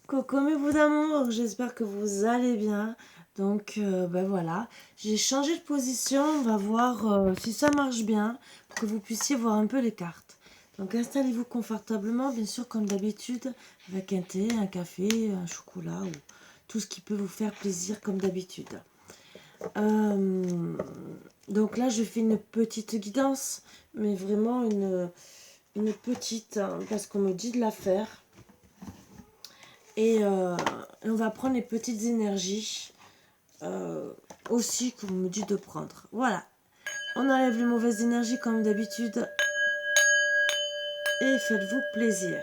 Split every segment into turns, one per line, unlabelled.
Coucou mes bouts d'amour, j'espère que vous allez bien. Donc ben voilà, j'ai changé de position, on va voir si ça marche bien pour que vous puissiez voir un peu les cartes. Donc installez-vous confortablement, bien sûr comme d'habitude, avec un thé, un café, un chocolat ou tout ce qui peut vous faire plaisir comme d'habitude. Donc là je fais une petite guidance, mais vraiment une petite, hein, parce qu'on me dit de la faire. Et on va prendre les petites énergies aussi qu'on me dit de prendre. Voilà. On enlève les mauvaises énergies comme d'habitude. Et faites-vous plaisir.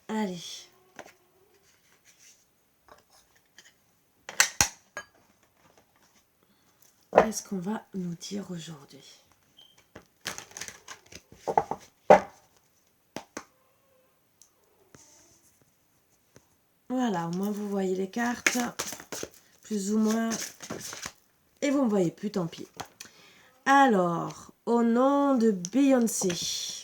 Allez. Qu'est-ce qu'on va nous dire aujourd'hui? Voilà, au moins vous voyez les cartes. Plus ou moins. Et vous ne me voyez plus, tant pis. Alors, au nom de Beyoncé.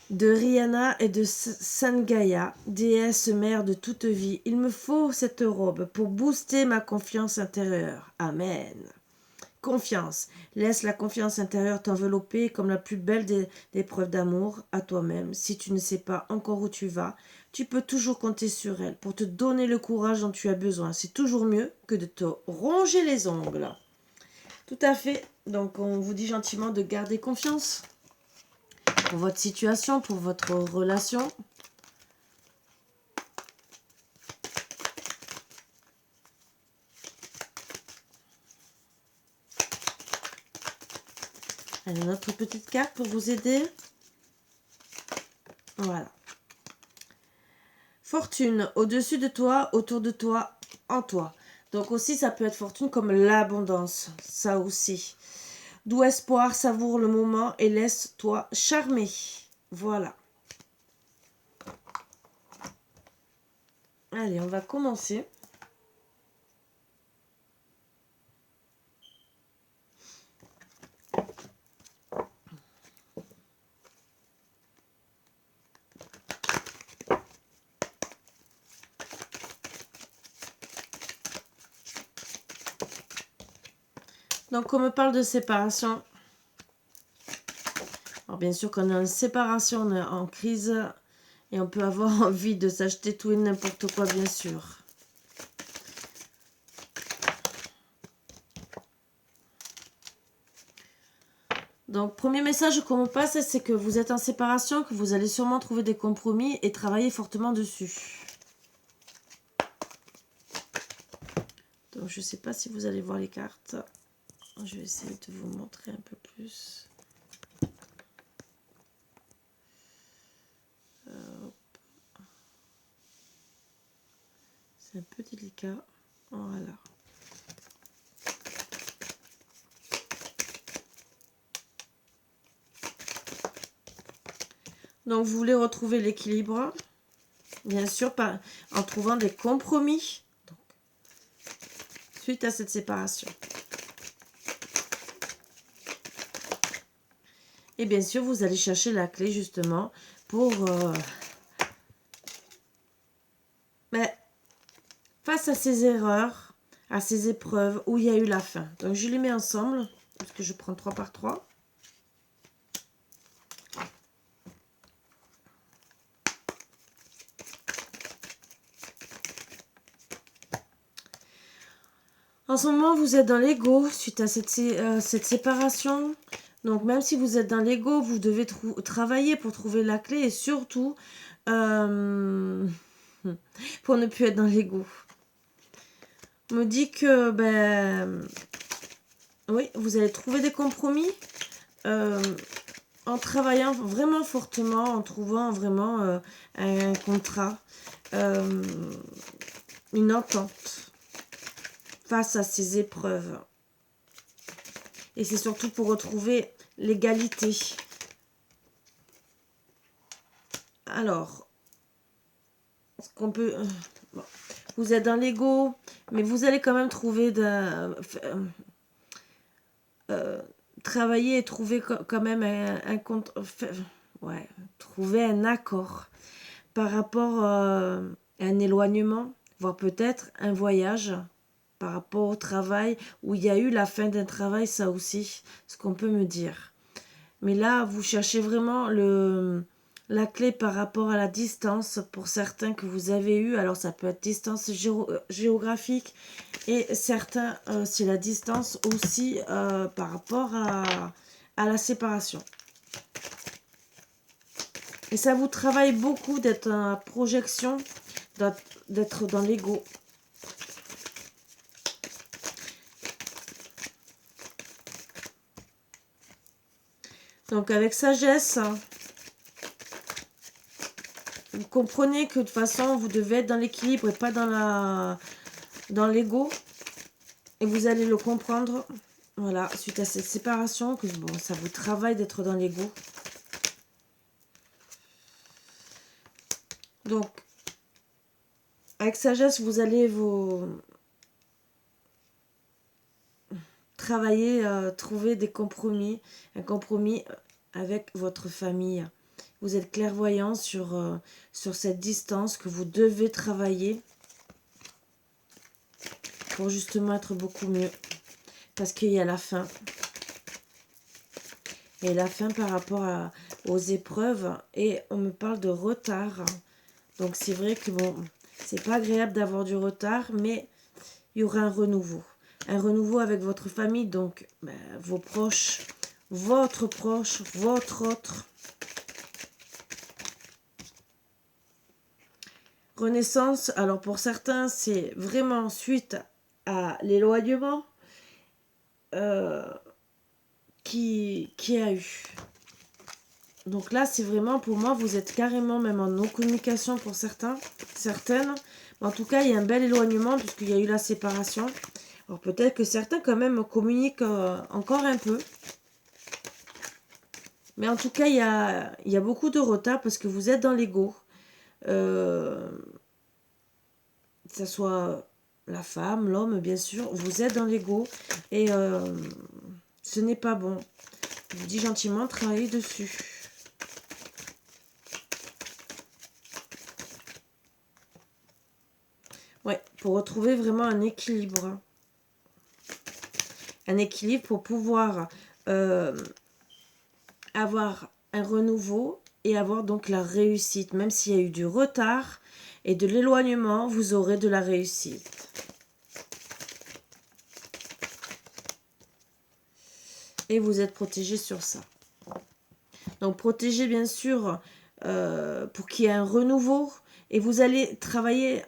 De Rihanna et de Sangaya, déesse mère de toute vie, il me faut cette robe pour booster ma confiance intérieure. Amen. Confiance. Laisse la confiance intérieure t'envelopper comme la plus belle des preuves d'amour à toi-même. Si tu ne sais pas encore où tu vas, tu peux toujours compter sur elle pour te donner le courage dont tu as besoin. C'est toujours mieux que de te ronger les ongles. Tout à fait. Donc on vous dit gentiment de garder confiance pour votre situation, pour votre relation. Allez, notre petite carte pour vous aider. Voilà. Fortune, au-dessus de toi, autour de toi, en toi. Donc aussi, ça peut être fortune comme l'abondance. Ça aussi. D'où espoir, savoure le moment et laisse-toi charmer. Voilà. Allez, on va commencer. Donc, on me parle de séparation. Alors, bien sûr, quand on est en séparation, on est en crise et on peut avoir envie de s'acheter tout et n'importe quoi, bien sûr. Donc, premier message qu'on me passe, c'est que vous êtes en séparation, que vous allez sûrement trouver des compromis et travailler fortement dessus. Donc, je ne sais pas si vous allez voir les cartes. Je vais essayer de vous montrer un peu plus. C'est un peu délicat. Voilà. Donc, vous voulez retrouver l'équilibre. Bien sûr, en trouvant des compromis. Donc, suite à cette séparation. Et bien sûr, vous allez chercher la clé justement pour... face à ces erreurs, à ces épreuves où il y a eu la fin. Donc, je les mets ensemble, parce que je prends 3 par 3. En ce moment, vous êtes dans l'ego suite à cette séparation. Donc, même si vous êtes dans l'ego, vous devez travailler pour trouver la clé et surtout pour ne plus être dans l'ego. On me dit que, oui, vous allez trouver des compromis en travaillant vraiment fortement, en trouvant vraiment un contrat, une entente face à ces épreuves. Et c'est surtout pour retrouver l'égalité. alors, ce qu'on peut... bon, vous êtes dans l'ego, mais vous allez quand même trouver travailler et trouver quand même un compte... ouais, trouver un accord par rapport à un éloignement, voire peut-être un voyage par rapport au travail, où il y a eu la fin d'un travail, ça aussi, ce qu'on peut me dire. Mais là, vous cherchez vraiment la clé par rapport à la distance, pour certains que vous avez eu. Alors, ça peut être distance géographique, et certains, c'est la distance aussi par rapport à la séparation. Et ça vous travaille beaucoup d'être en projection, d'être dans l'ego. Donc avec sagesse, vous comprenez que de toute façon, vous devez être dans l'équilibre et pas dans l'ego. Et vous allez le comprendre, voilà, suite à cette séparation, que bon, ça vous travaille d'être dans l'ego. Donc, avec sagesse, vous allez vous travailler, trouver des compromis, un compromis avec votre famille. Vous êtes clairvoyant sur cette distance que vous devez travailler pour justement être beaucoup mieux. Parce qu'il y a la fin. Et la fin par rapport aux épreuves. Et on me parle de retard. Donc c'est vrai que bon, c'est pas agréable d'avoir du retard, mais il y aura un renouveau. Un renouveau avec votre famille, donc vos proches, votre proche, votre autre. Renaissance, alors pour certains, c'est vraiment suite à l'éloignement qui a eu. Donc là, c'est vraiment, pour moi, vous êtes carrément même en non-communication pour certaines. Mais en tout cas, il y a un bel éloignement puisqu'il y a eu la séparation. Alors peut-être que certains quand même communiquent encore un peu. Mais en tout cas, il y a beaucoup de retard parce que vous êtes dans l'ego. Que ce soit la femme, l'homme, bien sûr. Vous êtes dans l'ego. Et ce n'est pas bon. Je vous dis gentiment, travaillez dessus. Ouais, pour retrouver vraiment un équilibre. Un équilibre pour pouvoir avoir un renouveau et avoir donc la réussite. Même s'il y a eu du retard et de l'éloignement, vous aurez de la réussite. Et vous êtes protégé sur ça. Donc protégé bien sûr pour qu'il y ait un renouveau. Et vous allez travailler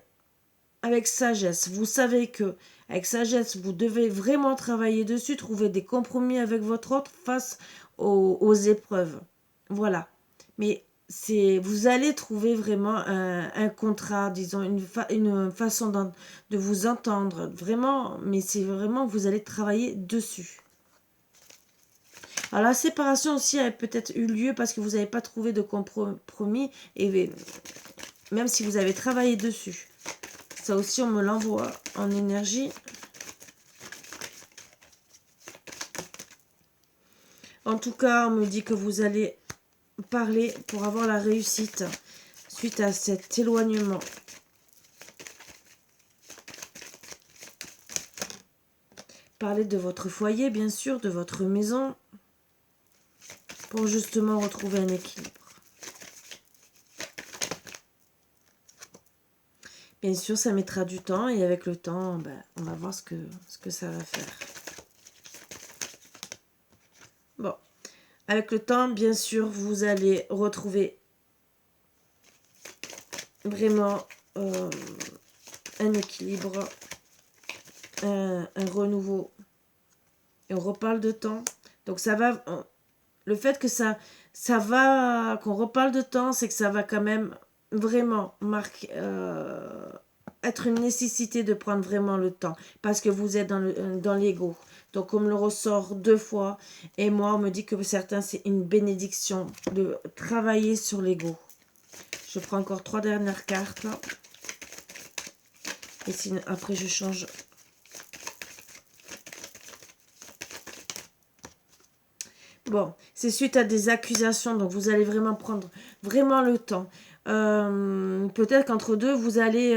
avec sagesse. Vous savez que avec sagesse, vous devez vraiment travailler dessus, trouver des compromis avec votre autre face aux épreuves. Voilà. Mais vous allez trouver vraiment un contrat, disons, une façon de vous entendre. Vraiment, mais c'est vraiment, vous allez travailler dessus. Alors la séparation aussi a peut-être eu lieu parce que vous n'avez pas trouvé de compromis, et même si vous avez travaillé dessus. Ça aussi, on me l'envoie en énergie. En tout cas, on me dit que vous allez parler pour avoir la réussite suite à cet éloignement. Parler de votre foyer, bien sûr, de votre maison, pour justement retrouver un équilibre. Bien sûr, ça mettra du temps et avec le temps, on va voir ce que ça va faire. Bon, avec le temps, bien sûr, vous allez retrouver vraiment un équilibre, un renouveau. Et on reparle de temps. Donc ça va... Le fait que ça va... Qu'on reparle de temps, c'est que ça va quand même vraiment marquer... être une nécessité de prendre vraiment le temps. Parce que vous êtes dans l'ego. Donc on me le ressort 2 fois. Et moi, on me dit que certains, c'est une bénédiction de travailler sur l'ego. Je prends encore 3 dernières cartes. Et sinon, après, je change. Bon, c'est suite à des accusations, donc vous allez vraiment prendre vraiment le temps. Peut-être qu'entre deux, vous allez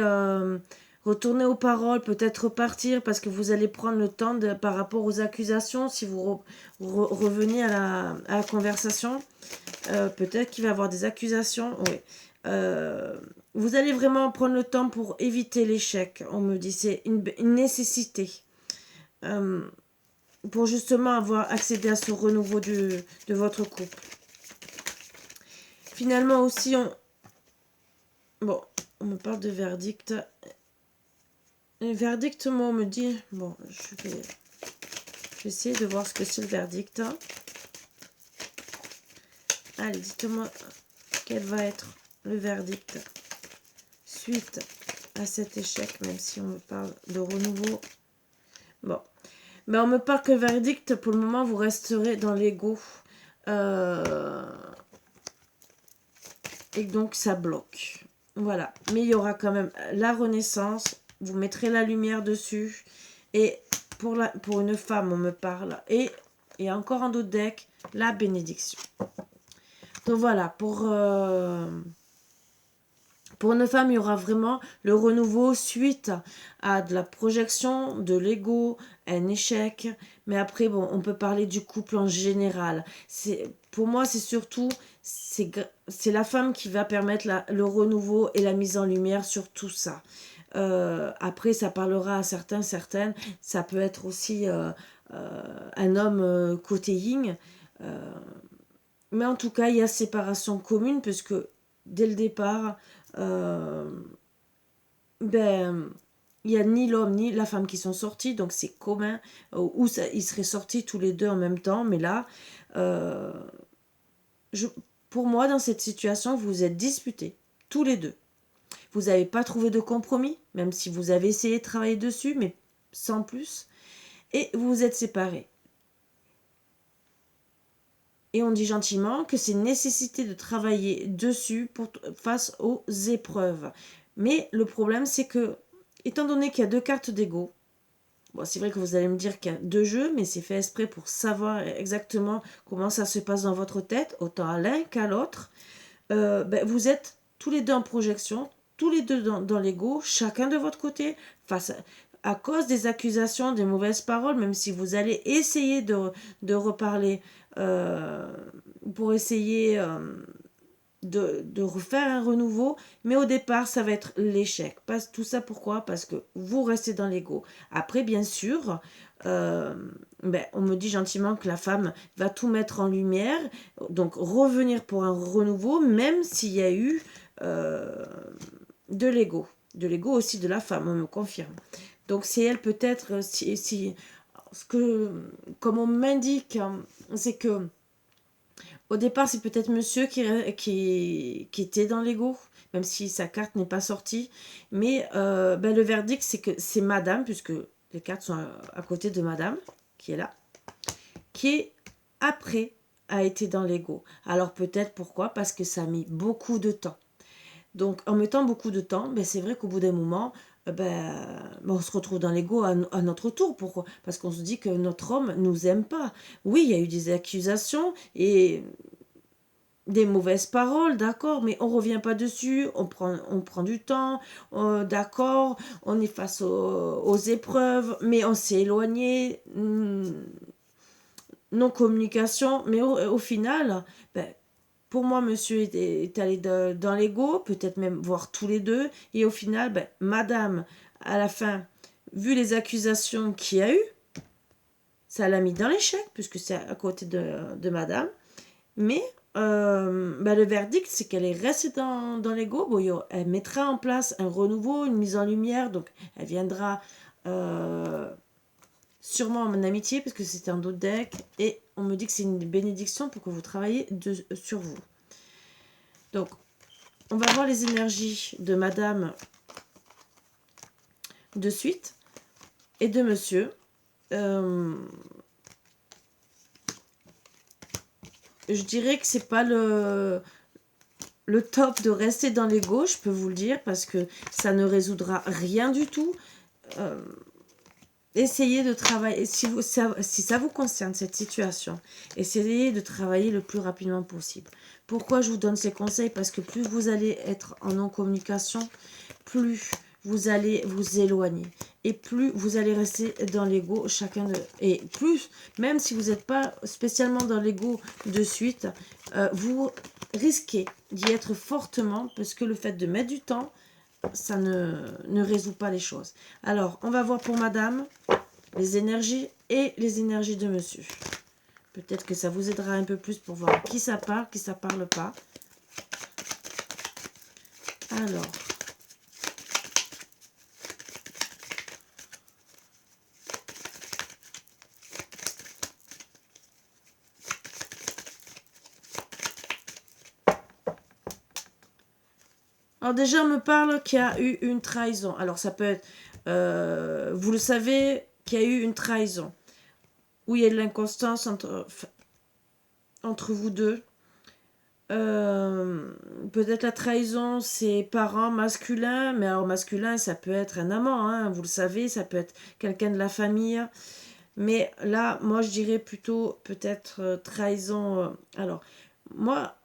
retourner aux paroles, peut-être repartir, parce que vous allez prendre le temps par rapport aux accusations, si vous revenez à la conversation. Peut-être qu'il va y avoir des accusations, oui. Vous allez vraiment prendre le temps pour éviter l'échec, on me dit, c'est une nécessité. Pour justement avoir accédé à ce renouveau de votre couple. Finalement aussi, on me parle de verdict. Le verdict, moi, on me dit... Bon, je vais essayer de voir ce que c'est le verdict. Allez, dites-moi quel va être le verdict suite à cet échec, même si on me parle de renouveau. Bon. Mais on me parle que le verdict, pour le moment, vous resterez dans l'ego. Et donc, ça bloque. Voilà. Mais il y aura quand même la renaissance. Vous mettrez la lumière dessus. Et pour une femme, on me parle. Et encore un autre deck, la bénédiction. Donc, voilà. Pour une femme, il y aura vraiment le renouveau suite à de la projection, de l'ego, un échec. Mais après, bon, on peut parler du couple en général. Pour moi, c'est surtout, c'est la femme qui va permettre le renouveau et la mise en lumière sur tout ça. Après, ça parlera à certains, certaines. Ça peut être aussi un homme côté yin. Mais en tout cas, il y a séparation commune, puisque dès le départ... il n'y a ni l'homme ni la femme qui sont sortis, donc c'est commun, ou ils seraient sortis tous les deux en même temps, mais là, pour moi, dans cette situation, vous vous êtes disputés, tous les deux. Vous n'avez pas trouvé de compromis, même si vous avez essayé de travailler dessus, mais sans plus, et vous vous êtes séparés. Et on dit gentiment que c'est une nécessité de travailler dessus face aux épreuves. Mais le problème, c'est que, étant donné qu'il y a 2 cartes d'ego, bon, c'est vrai que vous allez me dire qu'il y a 2 jeux, mais c'est fait exprès pour savoir exactement comment ça se passe dans votre tête, autant à l'un qu'à l'autre. Vous êtes tous les deux en projection, tous les deux dans l'ego, chacun de votre côté, face à cause des accusations, des mauvaises paroles, même si vous allez essayer de reparler pour essayer de refaire un renouveau, mais au départ ça va être l'échec. Tout ça pourquoi? Parce que vous restez dans l'ego. Après bien sûr, on me dit gentiment que la femme va tout mettre en lumière, donc revenir pour un renouveau, même s'il y a eu de l'ego aussi de la femme, on me confirme. Donc c'est elle peut-être, comme on m'indique, c'est que au départ, c'est peut-être monsieur qui était dans l'ego, même si sa carte n'est pas sortie. Mais le verdict, c'est que c'est madame, puisque les cartes sont à côté de madame, qui est là, qui après a été dans l'ego. Alors peut-être pourquoi? Parce que ça a mis beaucoup de temps. Donc en mettant beaucoup de temps, c'est vrai qu'au bout d'un moment, on se retrouve dans l'ego à notre tour. Pourquoi? Parce qu'on se dit que notre homme nous aime pas. Oui, il y a eu des accusations et des mauvaises paroles, d'accord, mais on revient pas dessus, on prend du temps, d'accord, on est face aux épreuves, mais on s'est éloigné, non-communication, mais au final, pour moi, monsieur est allé dans l'ego, peut-être même voir tous les deux, et au final, madame, à la fin, vu les accusations qu'il y a eu, ça l'a mis dans l'échec, puisque c'est à côté de madame, mais le verdict, c'est qu'elle est restée dans l'ego. Bon, elle mettra en place un renouveau, une mise en lumière, donc elle viendra sûrement en amitié, parce que c'est un autre deck, et on me dit que c'est une bénédiction pour que vous travaillez sur vous. Donc, on va voir les énergies de madame de suite, et de monsieur. Je dirais que c'est pas le top de rester dans l'ego, je peux vous le dire, parce que ça ne résoudra rien du tout. Essayez de travailler, si ça vous concerne, cette situation, essayez de travailler le plus rapidement possible. Pourquoi je vous donne ces conseils? Parce que plus vous allez être en non-communication, plus vous allez vous éloigner. Et plus vous allez rester dans l'ego, chacun de... Et plus, même si vous n'êtes pas spécialement dans l'ego de suite, vous risquez d'y être fortement, parce que le fait de mettre du temps, ça ne résout pas les choses. Alors, on va voir pour madame les énergies et les énergies de monsieur. Peut-être que ça vous aidera un peu plus pour voir qui ça parle, qui ça parle pas. Alors, déjà, on me parle qu'il y a eu une trahison. Alors, ça peut être, vous le savez, qu'il y a eu une trahison. Où il y a de l'inconstance entre vous deux. Peut-être la trahison, c'est parents masculins, mais alors masculin, ça peut être un amant, hein, vous le savez, ça peut être quelqu'un de la famille. Mais là, moi, je dirais plutôt peut-être trahison. Alors, moi,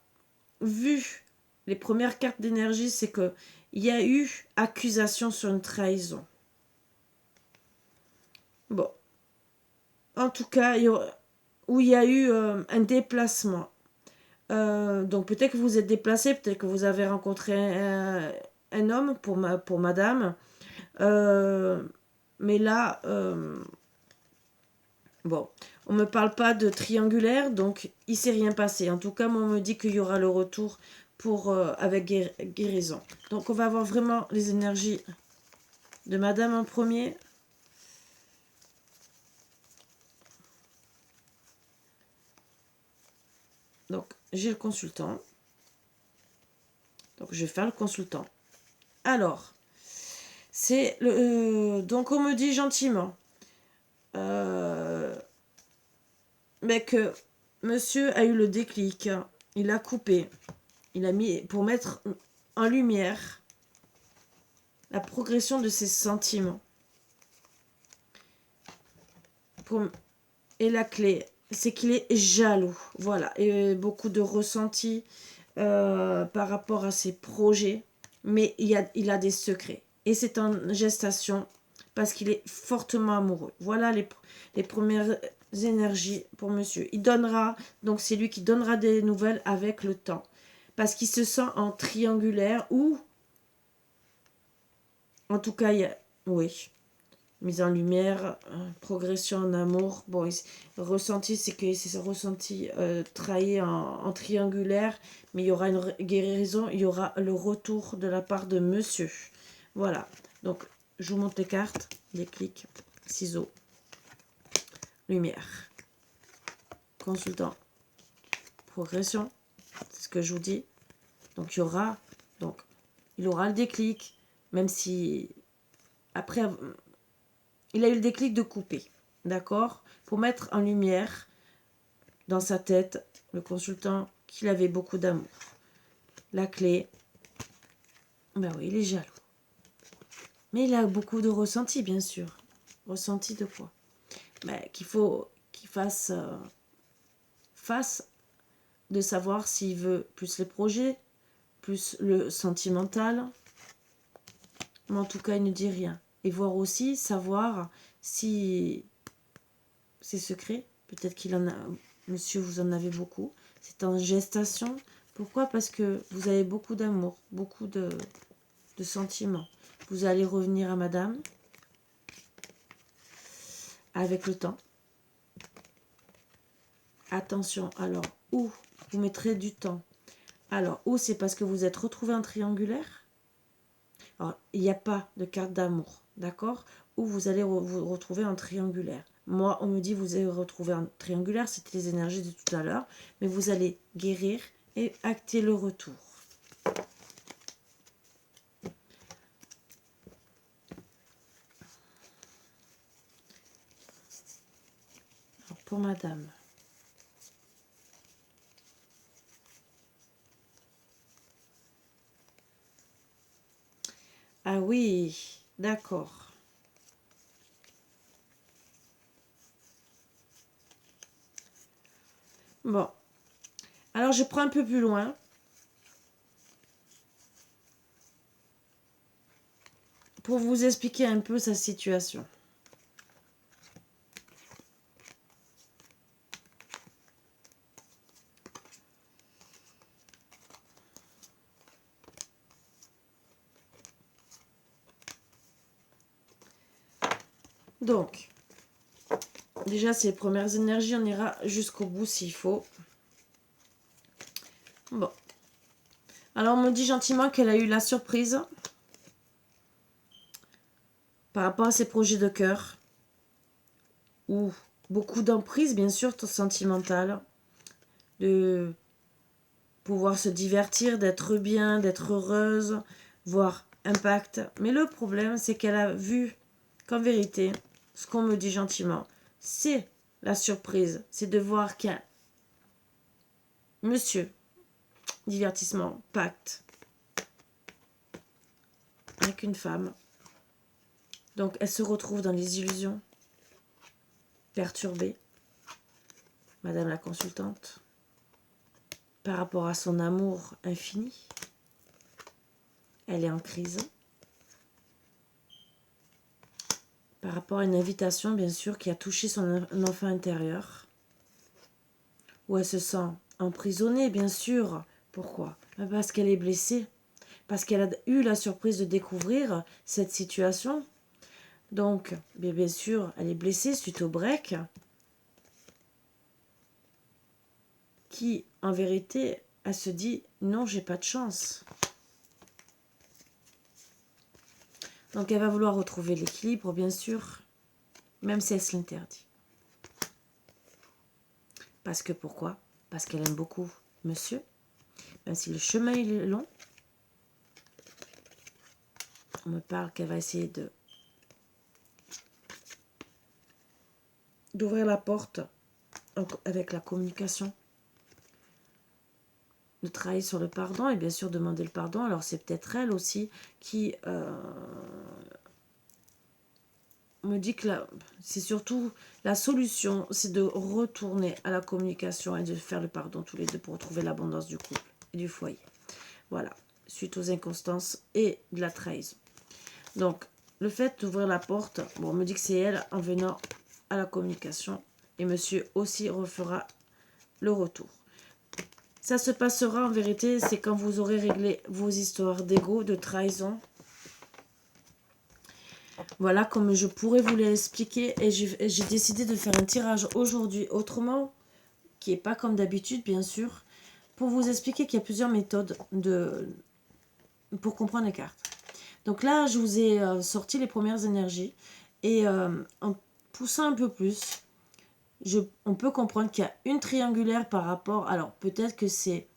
vu les premières cartes d'énergie, c'est que il y a eu accusation sur une trahison. Bon, en tout cas, où il y a eu un déplacement. Donc peut-être que vous êtes déplacé, peut-être que vous avez rencontré un homme pour madame. Mais là, bon, on ne me parle pas de triangulaire, donc il ne s'est rien passé. En tout cas, moi, on me dit qu'il y aura le retour avec guérison. Donc on va avoir vraiment les énergies de madame en premier. Donc j'ai le consultant. Donc je vais faire le consultant. Alors, c'est le... donc on me dit gentiment mais que monsieur a eu le déclic. Il a coupé. Il a mis pour mettre en lumière la progression de ses sentiments. Et la clé, c'est qu'il est jaloux. Voilà. Et beaucoup de ressenti par rapport à ses projets. Mais il a des secrets. Et c'est en gestation parce qu'il est fortement amoureux. Voilà les premières énergies pour monsieur. Il donnera, donc c'est lui qui donnera des nouvelles avec le temps. Parce qu'il se sent en triangulaire ou, en tout cas, oui, mise en lumière, progression en amour. Bon, ressenti, c'est que c'est ressenti trahi en triangulaire, mais il y aura une guérison, il y aura le retour de la part de monsieur. Voilà, donc je vous montre les cartes, les clics, ciseaux, lumière, consultant, progression, c'est ce que je vous dis. Donc il aura le déclic, même si après il a eu le déclic de couper, d'accord, pour mettre en lumière dans sa tête, le consultant, qu'il avait beaucoup d'amour. La clé, ben oui, il est jaloux. Mais il a beaucoup de ressenti, bien sûr. Ressenti de quoi? Ben, qu'il faut qu'il fasse face de savoir s'il veut plus les projets, plus le sentimental. Mais en tout cas, il ne dit rien. Et voir aussi, savoir si c'est secret. Peut-être qu'il en a... Monsieur, vous en avez beaucoup. C'est en gestation. Pourquoi? Parce que vous avez beaucoup d'amour, beaucoup de sentiments. Vous allez revenir à madame avec le temps. Attention, alors, où vous mettrez du temps. Alors, où c'est parce que vous êtes retrouvé en triangulaire. Alors, il n'y a pas de carte d'amour, d'accord? Où vous allez vous retrouver en triangulaire. Moi, on me dit vous allez retrouver en triangulaire, c'était les énergies de tout à l'heure, mais vous allez guérir et acter le retour. Alors, pour madame. Ah oui, d'accord. Bon. Alors, je prends un peu plus loin. Pour vous expliquer un peu sa situation. Donc, déjà, ces premières énergies, on ira jusqu'au bout s'il faut. Bon. Alors, on me dit gentiment qu'elle a eu la surprise par rapport à ses projets de cœur. Ou beaucoup d'emprise, bien sûr, sentimentale. De pouvoir se divertir, d'être bien, d'être heureuse, voire impact. Mais le problème, c'est qu'elle a vu qu'en vérité, ce qu'on me dit gentiment, c'est la surprise. C'est de voir qu'un monsieur, divertissement, pacte, avec une femme. Donc, elle se retrouve dans les illusions, perturbée, madame la consultante, par rapport à son amour infini. Elle est en crise. Par rapport à une invitation, bien sûr, qui a touché son enfant intérieur. Où elle se sent emprisonnée, bien sûr. Pourquoi? Parce qu'elle est blessée. Parce qu'elle a eu la surprise de découvrir cette situation. Donc, bien sûr, elle est blessée suite au break. Qui, en vérité, elle se dit, non, j'ai pas de chance. Donc, elle va vouloir retrouver l'équilibre, bien sûr, même si elle se l'interdit. Parce que pourquoi? Parce qu'elle aime beaucoup monsieur, même si le chemin est long. On me parle qu'elle va essayer d'ouvrir la porte avec la communication, de travailler sur le pardon et bien sûr demander le pardon. Alors c'est peut-être elle aussi qui me dit que c'est surtout la solution, c'est de retourner à la communication et de faire le pardon tous les deux pour retrouver l'abondance du couple et du foyer. Voilà, suite aux inconstances et de la trahison. Donc, le fait d'ouvrir la porte, bon, on me dit que c'est elle en venant à la communication et monsieur aussi refera le retour. Ça se passera en vérité, c'est quand vous aurez réglé vos histoires d'ego, de trahison. Voilà, comme je pourrais vous l'expliquer. Et j'ai décidé de faire un tirage aujourd'hui autrement, qui n'est pas comme d'habitude, bien sûr, pour vous expliquer qu'il y a plusieurs méthodes pour comprendre les cartes. Donc là, je vous ai sorti les premières énergies. Et en poussant un peu plus, on peut comprendre qu'il y a une triangulaire par rapport... Alors, peut-être que c'est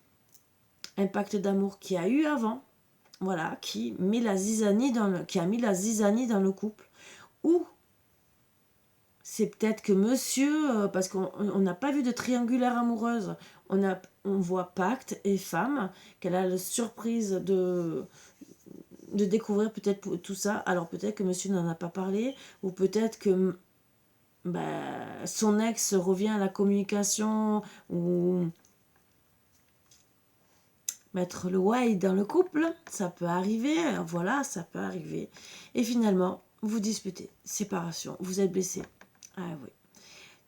un pacte d'amour qu'il y a eu avant. Voilà, qui a mis la zizanie dans le couple. Ou c'est peut-être que monsieur, parce qu'on n'a pas vu de triangulaire amoureuse, on voit pacte et femme, qu'elle a la surprise de découvrir peut-être tout ça. Alors peut-être que monsieur n'en a pas parlé, ou peut-être que son ex revient à la communication, ou mettre le why dans le couple, ça peut arriver, voilà, ça peut arriver. Et finalement, vous disputez, séparation, vous êtes blessé. Ah oui.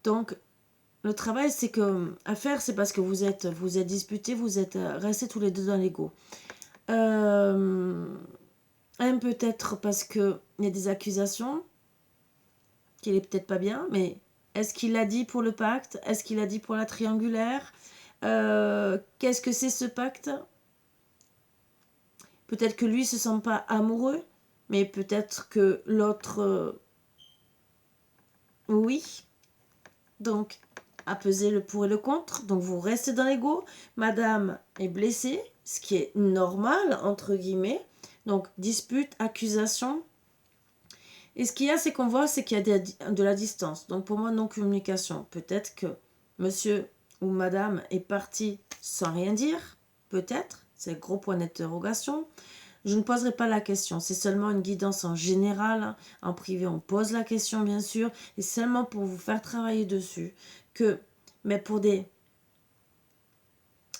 Donc, le travail, c'est que à faire, c'est parce que vous êtes disputés, vous êtes restés tous les deux dans l'ego. Peut-être parce qu'il y a des accusations, qu'il est peut-être pas bien, mais est-ce qu'il l'a dit pour le pacte? Est-ce qu'il l'a dit pour la triangulaire? Qu'est-ce que c'est ce pacte? Peut-être que lui ne se sent pas amoureux, mais peut-être que l'autre, oui. Donc, à peser le pour et le contre. Donc, vous restez dans l'ego. Madame est blessée, ce qui est normal, entre guillemets. Donc, dispute, accusation. Et ce qu'il y a, c'est qu'on voit, c'est qu'il y a de la distance. Donc, pour moi, non-communication. Peut-être que monsieur ou madame est parti sans rien dire. Peut-être. C'est le gros point d'interrogation. Je ne poserai pas la question. C'est seulement une guidance en général. En privé, on pose la question, bien sûr. Et seulement pour vous faire travailler dessus. Mais pour des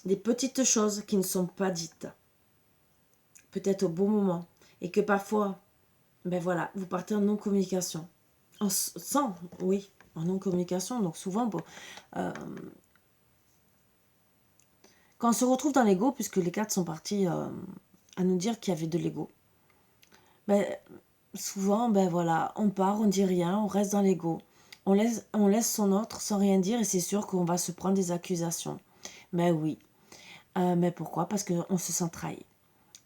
petites choses qui ne sont pas dites. Peut-être au bon moment. Et que parfois, ben voilà, vous partez en non-communication. Oui, en non-communication. Donc souvent, bon, quand on se retrouve dans l'ego, puisque les cartes sont parties à nous dire qu'il y avait de l'ego, ben, souvent, ben voilà, on part, on dit rien, on reste dans l'ego. On laisse son autre sans rien dire et c'est sûr qu'on va se prendre des accusations. Mais oui. Mais pourquoi? Parce qu'on se sent trahi.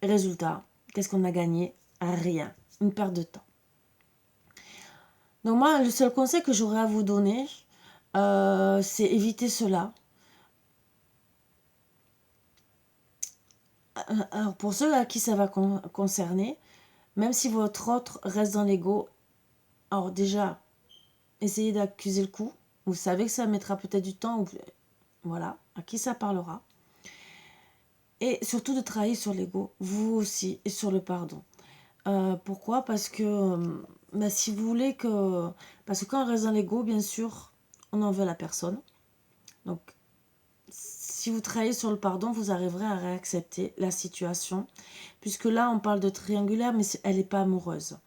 Résultat, qu'est-ce qu'on a gagné? Rien. Une perte de temps. Donc moi, le seul conseil que j'aurais à vous donner, c'est éviter cela. Alors pour ceux à qui ça va concerner, même si votre autre reste dans l'ego, alors déjà, essayez d'accuser le coup. Vous savez que ça mettra peut-être du temps. Voilà, à qui ça parlera. Et surtout de travailler sur l'ego, vous aussi, et sur le pardon. Pourquoi? Parce que si vous voulez que... Parce que quand on reste dans l'ego, bien sûr, on en veut à la personne. Donc, si vous travaillez sur le pardon, vous arriverez à réaccepter la situation. Puisque là, on parle de triangulaire, mais elle n'est pas amoureuse.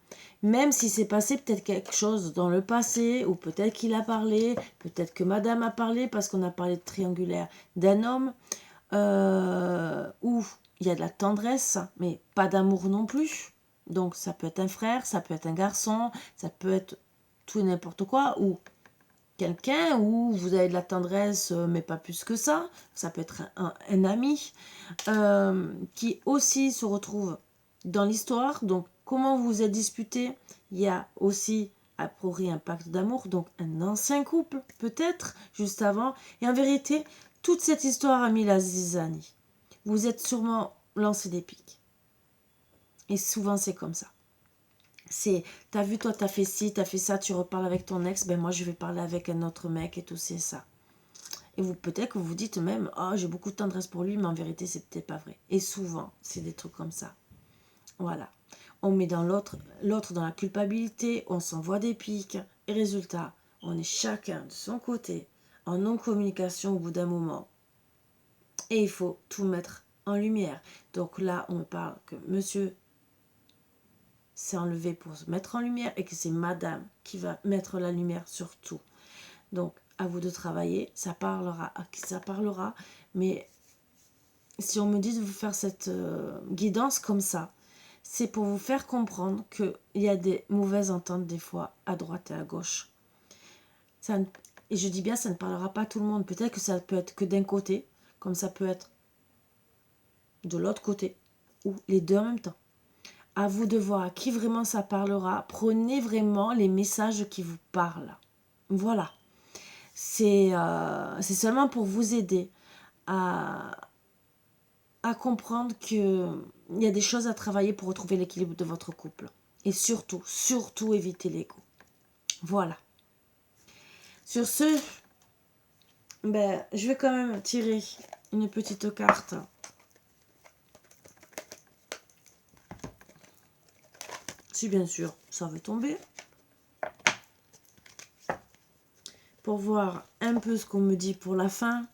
Même si c'est passé peut-être quelque chose dans le passé, ou peut-être qu'il a parlé, peut-être que madame a parlé, parce qu'on a parlé de triangulaire d'un homme, où il y a de la tendresse, mais pas d'amour non plus. Donc ça peut être un frère, ça peut être un garçon, ça peut être tout et n'importe quoi, ou quelqu'un où vous avez de la tendresse, mais pas plus que ça. Ça peut être un ami qui aussi se retrouve dans l'histoire. Donc comment vous vous êtes disputé, il y a aussi a priori un pacte d'amour, donc un ancien couple peut-être, juste avant. Et en vérité, toute cette histoire a mis la zizanie. Vous êtes sûrement lancé des pics. Et souvent c'est comme ça. C'est, t'as vu, toi t'as fait ci, t'as fait ça, tu reparles avec ton ex, ben moi je vais parler avec un autre mec et tout, c'est ça. Et vous, peut-être que vous vous dites même, oh j'ai beaucoup de tendresse pour lui, mais en vérité c'est peut-être pas vrai. Et souvent, c'est des trucs comme ça. Voilà. On met dans l'autre dans la culpabilité, on s'envoie des pics, et résultat, on est chacun de son côté, en non-communication au bout d'un moment. Et il faut tout mettre en lumière. Donc là, on me parle que monsieur s'est enlevé pour se mettre en lumière et que c'est madame qui va mettre la lumière sur tout. Donc, à vous de travailler, ça parlera à qui ça parlera, mais si on me dit de vous faire cette guidance comme ça, c'est pour vous faire comprendre qu'il y a des mauvaises ententes des fois à droite et à gauche. Et je dis bien, ça ne parlera pas à tout le monde. Peut-être que ça peut être que d'un côté, comme ça peut être de l'autre côté, ou les deux en même temps. À vous de voir à qui vraiment ça parlera. Prenez vraiment les messages qui vous parlent. Voilà. C'est seulement pour vous aider à comprendre qu'il y a des choses à travailler pour retrouver l'équilibre de votre couple. Et surtout, surtout éviter l'ego. Voilà. Sur ce, je vais quand même tirer une petite carte. Si bien sûr, ça veut tomber. Pour voir un peu ce qu'on me dit pour la fin.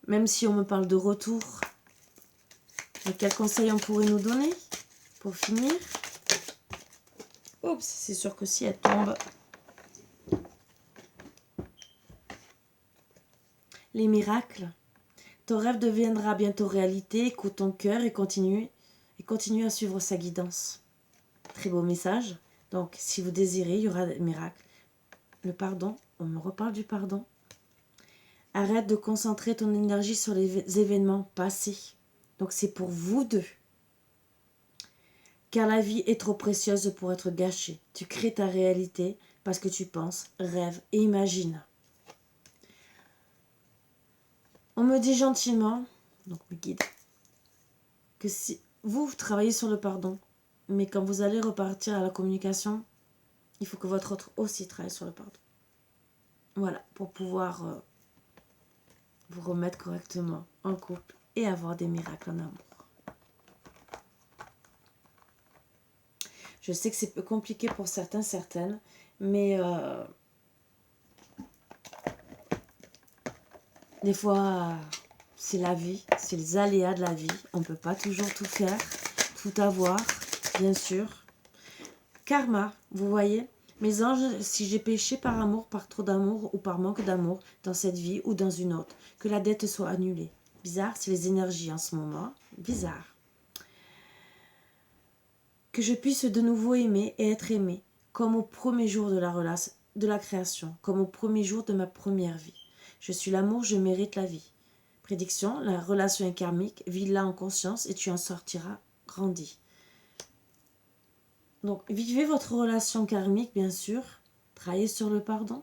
Même si on me parle de retour. Mais quels conseils on pourrait nous donner pour finir? Oups, c'est sûr que si elle tombe. Les miracles. Ton rêve deviendra bientôt réalité. Écoute ton cœur et continue à suivre sa guidance. Très beau message. Donc, si vous désirez, il y aura des miracles. Le pardon, on me reparle du pardon. Arrête de concentrer ton énergie sur les événements passés. Donc, c'est pour vous deux. Car la vie est trop précieuse pour être gâchée. Tu crées ta réalité parce que tu penses, rêves et imagines. On me dit gentiment, donc me guide, que si vous travaillez sur le pardon, mais quand vous allez repartir à la communication, il faut que votre autre aussi travaille sur le pardon. Voilà, pour pouvoir vous remettre correctement en couple et avoir des miracles en amour. Je sais que c'est peu compliqué pour certains, certaines, mais des fois, c'est la vie, c'est les aléas de la vie. On ne peut pas toujours tout faire, tout avoir, bien sûr. Karma, vous voyez, mes anges, si j'ai péché par amour, par trop d'amour ou par manque d'amour dans cette vie ou dans une autre, que la dette soit annulée. Bizarre, c'est les énergies en ce moment. Bizarre. Que je puisse de nouveau aimer et être aimé, comme au premier jour de la création, comme au premier jour de ma première vie. Je suis l'amour, je mérite la vie. Prédiction, la relation est karmique, vis-la en conscience et tu en sortiras grandi. Donc, vivez votre relation karmique, bien sûr. Travaillez sur le pardon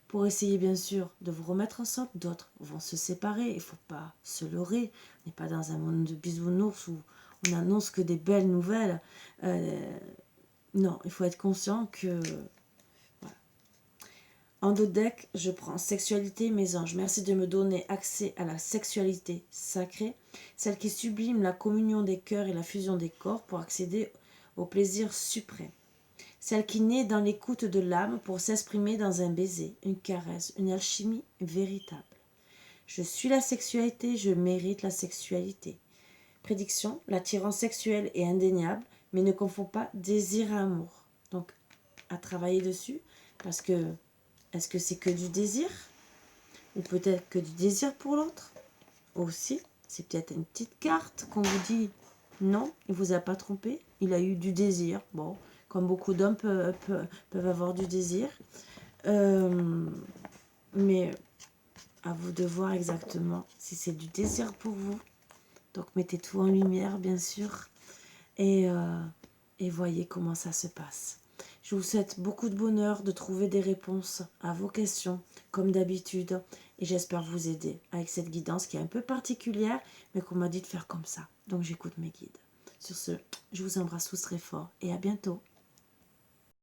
pour essayer, bien sûr, de vous remettre ensemble. D'autres vont se séparer. Il ne faut pas se leurrer. On n'est pas dans un monde de bisounours où on annonce que des belles nouvelles. Non, il faut être conscient que... Voilà. En dos deck, je prends sexualité, mes anges. Merci de me donner accès à la sexualité sacrée, celle qui sublime la communion des cœurs et la fusion des corps pour accéder au plaisir suprême. Celle qui naît dans l'écoute de l'âme pour s'exprimer dans un baiser, une caresse, une alchimie véritable. Je suis la sexualité, je mérite la sexualité. Prédiction, l'attirance sexuelle est indéniable, mais ne confond pas désir et amour. Donc, à travailler dessus, parce que, est-ce que c'est que du désir? Ou peut-être que du désir pour l'autre? Aussi, c'est peut-être une petite carte qu'on vous dit, non, il ne vous a pas trompé, il a eu du désir. Bon, comme beaucoup d'hommes peuvent avoir du désir. Mais à vous de voir exactement si c'est du désir pour vous. Donc mettez tout en lumière, bien sûr. Et voyez comment ça se passe. Je vous souhaite beaucoup de bonheur, de trouver des réponses à vos questions, comme d'habitude. Et j'espère vous aider avec cette guidance qui est un peu particulière, mais qu'on m'a dit de faire comme ça. Donc j'écoute mes guides. Sur ce, je vous embrasse tous très fort et à bientôt.